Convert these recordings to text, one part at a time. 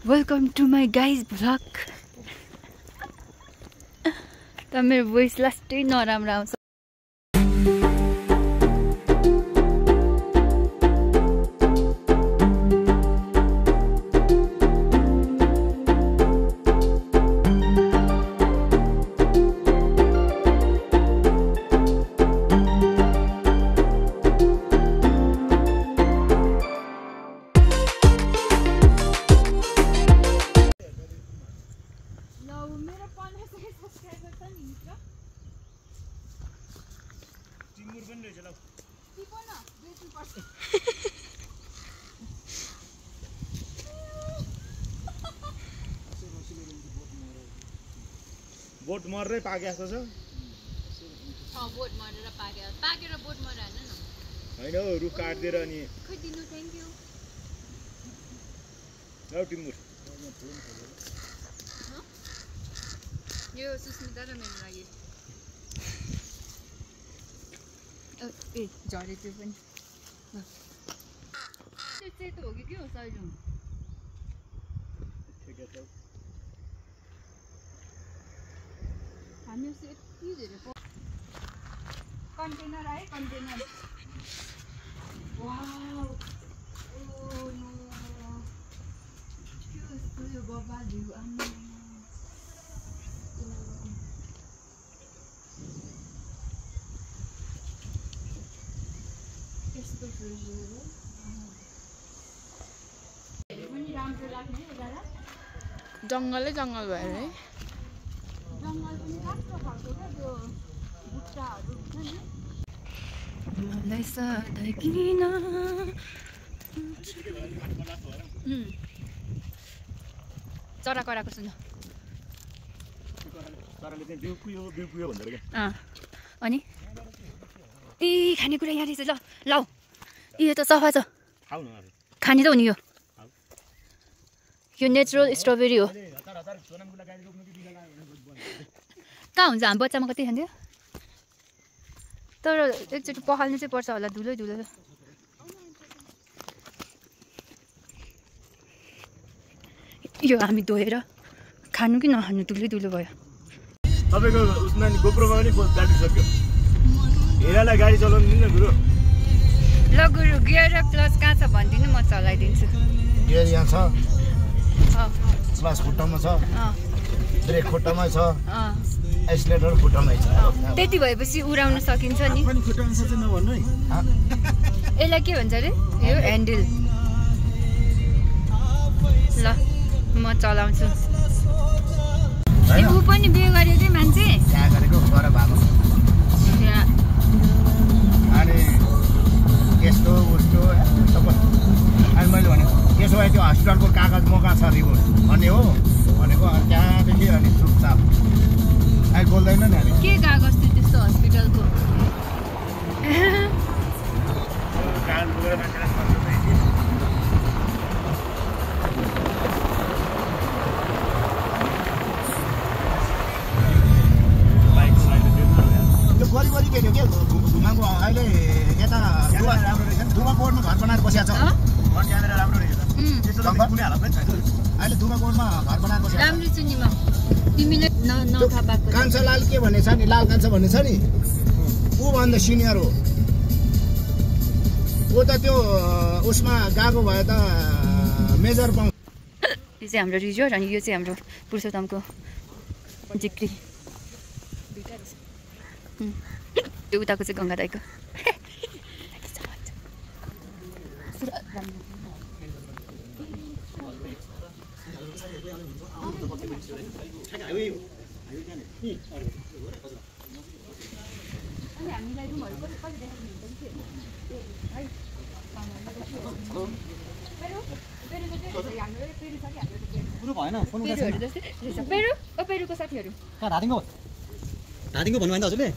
Welcome to my guys vlog. त मेरो voice लास्टै नराम्रो आउँछ। बोट मर्दै पाके जस्तो छ। बोट मरेर पाकेर बोट मरेर हैन न। हैन हौ रुख काट्दिएर अनि खै दिनु थ्यांक यू। लौ टिमुर यो सुस्मिता र मेरो लागि। ए झरे त्यो पनि। त्यो सेतो हो कि के हो सैलुङ? ठिकै छ। हामी यति धेरै कन्टेनर आयो कन्टेनर। वाउ ओ नो त्यो यो बबाल्यो आम्मा। यस्तो फ्रिजहरू पनि राम्रो लाग्ने हो दादा। जङ्गलै जङ्गल भयो है। जङ्गल पनि राम्रो खालको क्या त्यो बुट्टाहरू हुन्छ नि। मलाई सधैँ किन चरा कराएको सुन। चराले चाहिँ बिउ कुयो भन्दो रहेछ क्या। अनि ए खानेकुरा यहाँ रहेछ। ल लौ यो त सफा छ। खाऊ न खाने त हो नि यो नेचुरल स्ट्रबेरी हो। कहाँ हुन्छ हामी बच्चामा कति खान्थ्यो तर एकचोटि पखाल्नु चाहिँ पर्छ होला। धुलै धुलो यो हामी धोएर खानु कि नखानु धुलै धुलो भयो। तपाईँको उसमा नि गोप्रोमा पनि गाडी सक्यो। हेरालाई गाडी चलाउनु दिनु गुरु। ल गुरु गियर र क्लच कहाँ छ भनिदिनु म चलाइदिन्छु। गियर यहाँ छ, क्लच खुट्टामा छ, ब्रेक खुट्टामै छ, एक्सिलेटर खुट्टामै छ। त्यति भएपछि उडाउन सकिन्छ नि। यसलाई के भन्छ अरे? यो ह्यान्डल। ल म चलाउँछु। ऊ पनि बिहे गर्यो कि मान्छे त्यहाँ गरेको गर भएको अनि यस्तो उस्तो सबै। अनि मैले भनेको त्यसो भए त्यो हस्पिटलको कागज मका छ रिपोर्ट भन्ने हो भनेको। त्यहाँदेखि अनि चुपचाप अहिले बोल्दैन नि। अनि के कागज थियो त्यस्तो हस्पिटलको? वरिपरि के के घुमाएको अहिले यता दुमा बोर्डमा घर बनाएर बसिएको छ। अहिले दुमा बोर्डमा घर बनाएर बसिएको छ। राम्रो छु नि म। तिमीले नथा पाएको कान्छालाल के भन्ने छ नि, लाल कान्छा भन्ने छ नि, ऊ भन्दा सिनियर हो। ऊ त त्यो उसमा गएको भए त मेजर पाउँछ। यो चाहिँ हाम्रो रिजोर्ट अनि यो चाहिँ हाम्रो पुरुषोत्तमको जिक्री। त्यो उताको चाहिँ गङ्गा दाइको। हामीलाई रुमहरू कति कति देखाउनुहुन्छ? पेरुको साथीहरू धादिङको भन्नुभयो नि त हजुरले?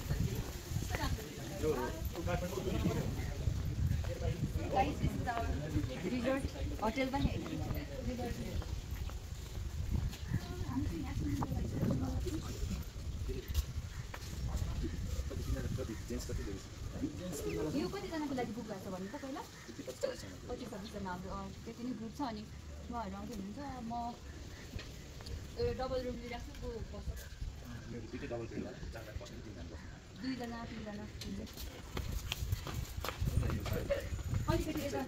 रिजोर्ट होटेल पनि यो कतिजनाको लागि बुक भएको छ भन्नु त पहिला? 25-26 जना हाम्रो त्यति नै ग्रुप छ अनि उहाँहरू आउँदै हुनुहुन्छ म डबल रुम लिइराख्छु दुईजना तिनजना अलिकति यता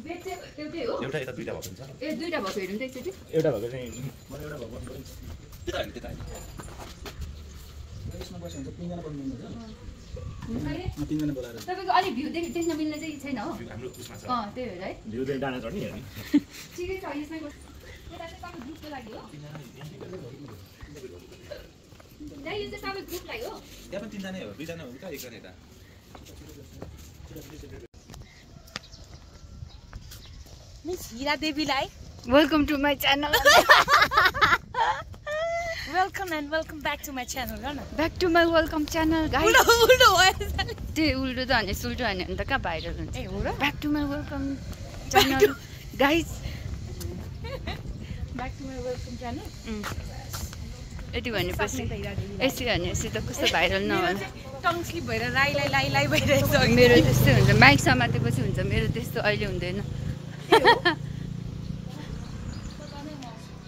बेड चाहिँ एउटै हो एउटा यता दुईटा भएको हुन्छ ए दुईटा भएको हेरौँ त एकचोटि एउटा भएको चाहिँ मलाई एउटा भएको त्यता हैन त्यता हैन यसमा बस्यो भने तीनजना बस्नु मिल्छ तीनजना बोलाएर तपाईको अलि भ्यू देख्न मिल्ने चाहिँ छैन हो हाम्रो उसमा छ त्यही भएर है भ्यू चाहिँ डाँडा चढ्ने हेर्ने ठिकै छ यसमै यता चाहिँ तपाईको ग्रुपको लागि हो दाइ यो चाहिँ तपाईको ग्रुप लागि हो त्यहाँ पनि तीनजना हो दुईजना हो उता एकजना यता मिस हिरा देवीलाई welcome to my channel welcome and welcome back to my channel हो न back to my welcome channel guys उल्टो हो त्यही उल्टो त हाने सुल्टो हाने भने त कहाँ भाइरल हुन्छ ए हो र back to my welcome channel guys back to my welcome channel यति भनेपछि यसरी भनेपछि त कस्तो भाइरल नहोला टङ स्लिप भएर लाई भइरहेछ मेरो त्यस्तै हुन्छ माइक समातेपछि हुन्छ मेरो त्यस्तो अहिले हुँदैन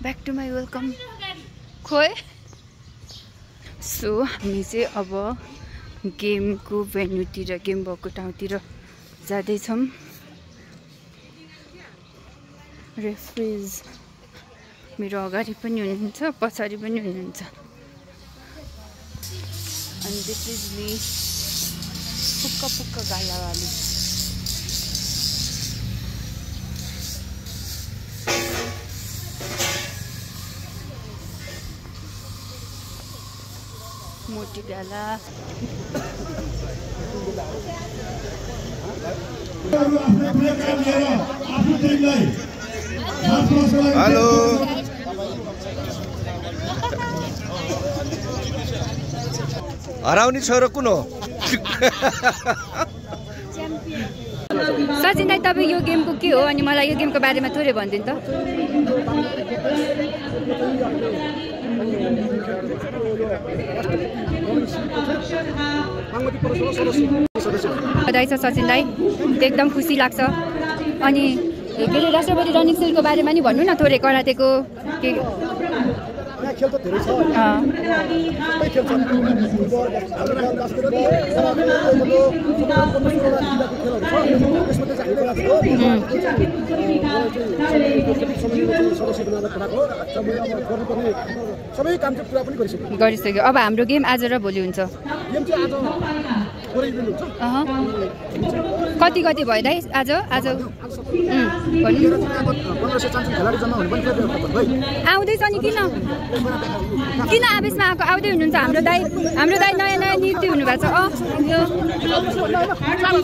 ब्याक टु माई वेलकम खोइ सो हामी चाहिँ अब गेमको भेन्यूतिर गेम भएको ठाउँतिर जाँदैछौँ रेफ्रिज मेरो अगाडि पनि हुनुहुन्छ पछाडि पनि हुनुहुन्छ अनि दिस इज मी पुक्क गालावाली मोटी गाला हेलो हराउने छोरो कुन हो सचिन दाइ तपाईँ यो गेमको के हो अनि मलाई यो गेमको बारेमा थोरै भनिदिनु त दाइ छ सचिन दाइ एकदम खुसी लाग्छ अनि के अरे राष्ट्रपति रनिङ सेलको बारेमा नि भन्नु न थोरै करातेको के खेल त धेरै छ सबै खेल छ सबै काम चाहिँ पुरा पनि गरिसक्यो अब हाम्रो गेम आज र भोलि हुन्छ गेम चाहिँ आज थोरै दिन हुन्छ कति भयो दाइ आज आउँदैछ नि किन आवेशमा आएको आउँदै हुनुहुन्छ हाम्रो दाइ नयाँ नृत्य हुनुभएको हाम्रो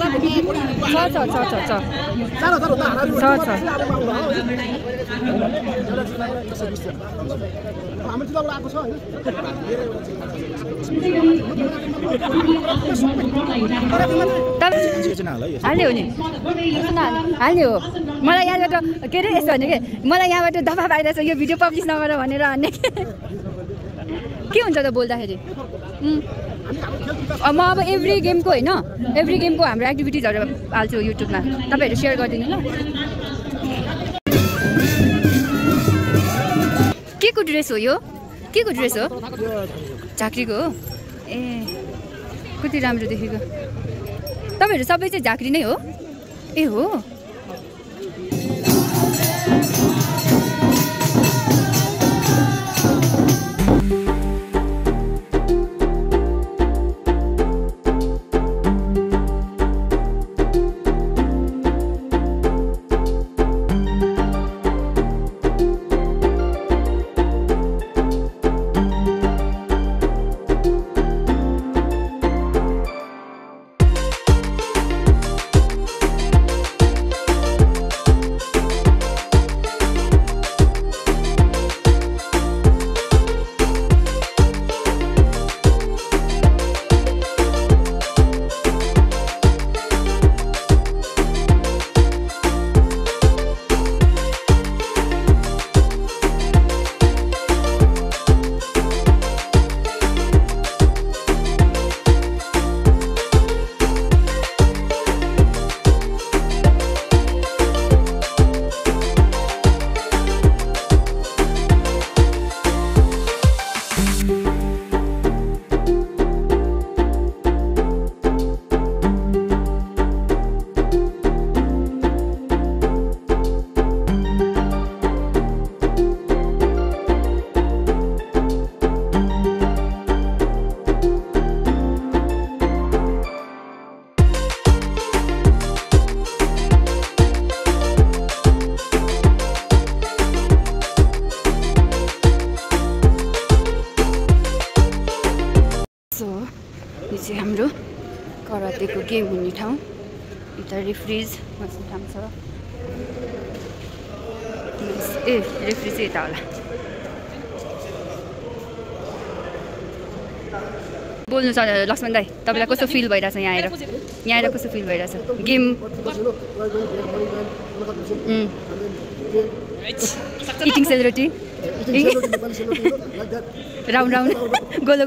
जिल्लाबाट आएको छ हाल्यो नि हाल्यो हो मलाई यहाँबाट के अरे यस्तो भने कि मलाई यहाँबाट दफा पाइरहेछ यो भिडियो पब्लिस नगर भनेर भन्ने के हुन्छ त बोल्दाखेरि म अब एभ्री गेमको होइन एभ्री गेमको हाम्रो एक्टिभिटिजहरू हाल्छु युट्युबमा तपाईँहरू सेयर गरिदिनु ल के को ड्रेस हो यो के को ड्रेस हो झाँक्रीको हो ए कति राम्रो देखेको तपाईँहरू सबै चाहिँ झाँक्री नै हो ए हो खेलेको गेम हुने ठाउँ यता रेफ्रिज बस्ने ठाउँ छ ए रेफ्री चाहिँ यता होला बोल्नु छ लक्ष्मण दाई तपाईँलाई कस्तो फिल भइरहेछ यहाँ आएर कस्तो फिल भइरहेछ गेम इटिङ सेलरोटी राउन्ड गोलो